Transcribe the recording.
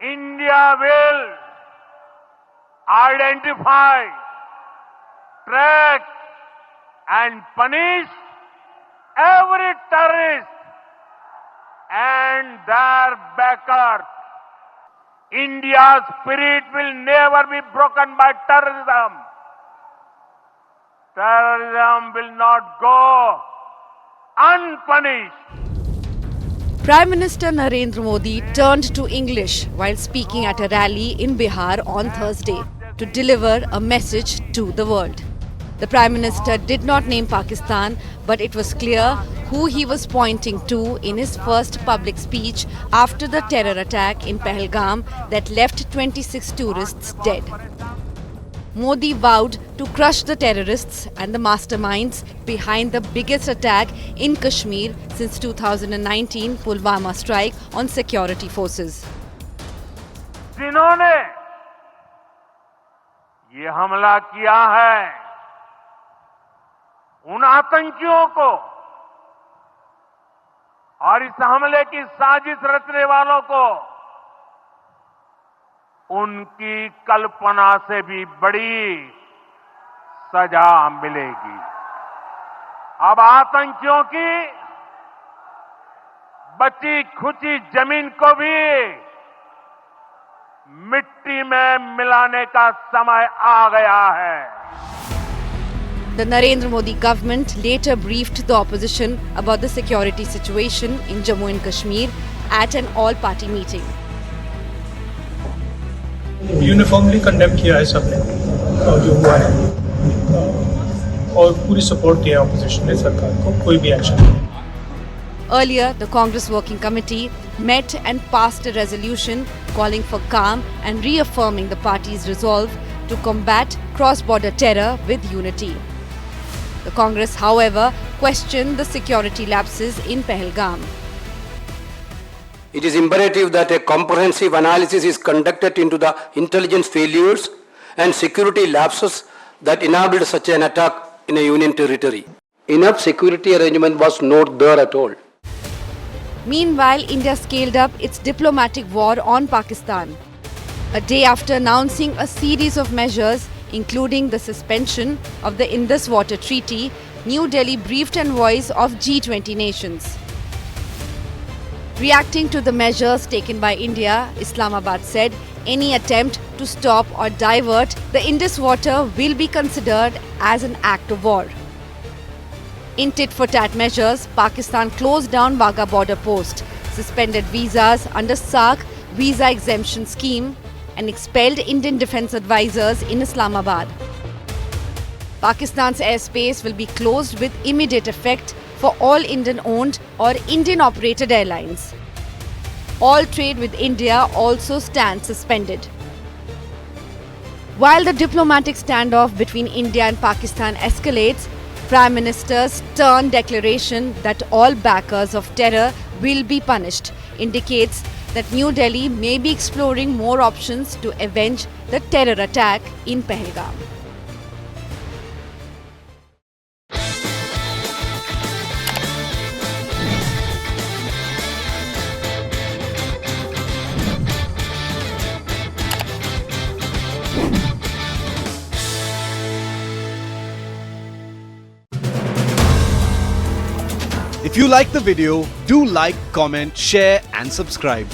India will identify, track and punish every terrorist and their backers. India's spirit will never be broken by terrorism. Terrorism will not go unpunished. Prime Minister Narendra Modi turned to English while speaking at a rally in Bihar on Thursday to deliver a message to the world. The Prime Minister did not name Pakistan, but it was clear who he was pointing to in his first public speech after the terror attack in Pahalgam that left 26 tourists dead. Modi vowed to crush the terrorists and the masterminds behind the biggest attack in Kashmir since 2019 Pulwama strike on security forces. जिन्होंने ये हमला किया है, उन आतंकियों को और इस हमले की साजिश रचने वालों को उनकी कल्पना से भी बड़ी सजा मिलेगी। अब आतंकियों की बची खुची जमीन को भी मिट्टी में मिलाने का समय आ गया है। The Narendra Modi government later briefed the opposition about the security situation in Jammu and Kashmir at an all-party meeting. Uniformly condemn किया है सबने और जो हुआ है और पूरी सपोर्ट दिया ऑपोजिशन ने सरकार को कोई भी एक्शन नहीं। Earlier, the Congress Working Committee met and passed a resolution calling for calm and reaffirming the party's resolve to combat cross-border terror with unity. The Congress, however, questioned the security lapses in Pahalgam. It is imperative that a comprehensive analysis is conducted into the intelligence failures and security lapses that enabled such an attack in a union territory. Enough security arrangement was not there at all. Meanwhile, India scaled up its diplomatic war on Pakistan. A day after announcing a series of measures, including the suspension of the Indus Water Treaty, New Delhi briefed envoys of G20 nations. Reacting to the measures taken by India, Islamabad said any attempt to stop or divert the Indus water will be considered as an act of war. In tit-for-tat measures, Pakistan closed down Wagah border post, suspended visas under SAARC visa exemption scheme and expelled Indian defence advisors in Islamabad. Pakistan's airspace will be closed with immediate effect for all Indian-owned or Indian-operated airlines. All trade with India also stands suspended. While the diplomatic standoff between India and Pakistan escalates, Prime Minister's stern declaration that all backers of terror will be punished indicates that New Delhi may be exploring more options to avenge the terror attack in Pahalgam. If you like the video, do like, comment, share and subscribe.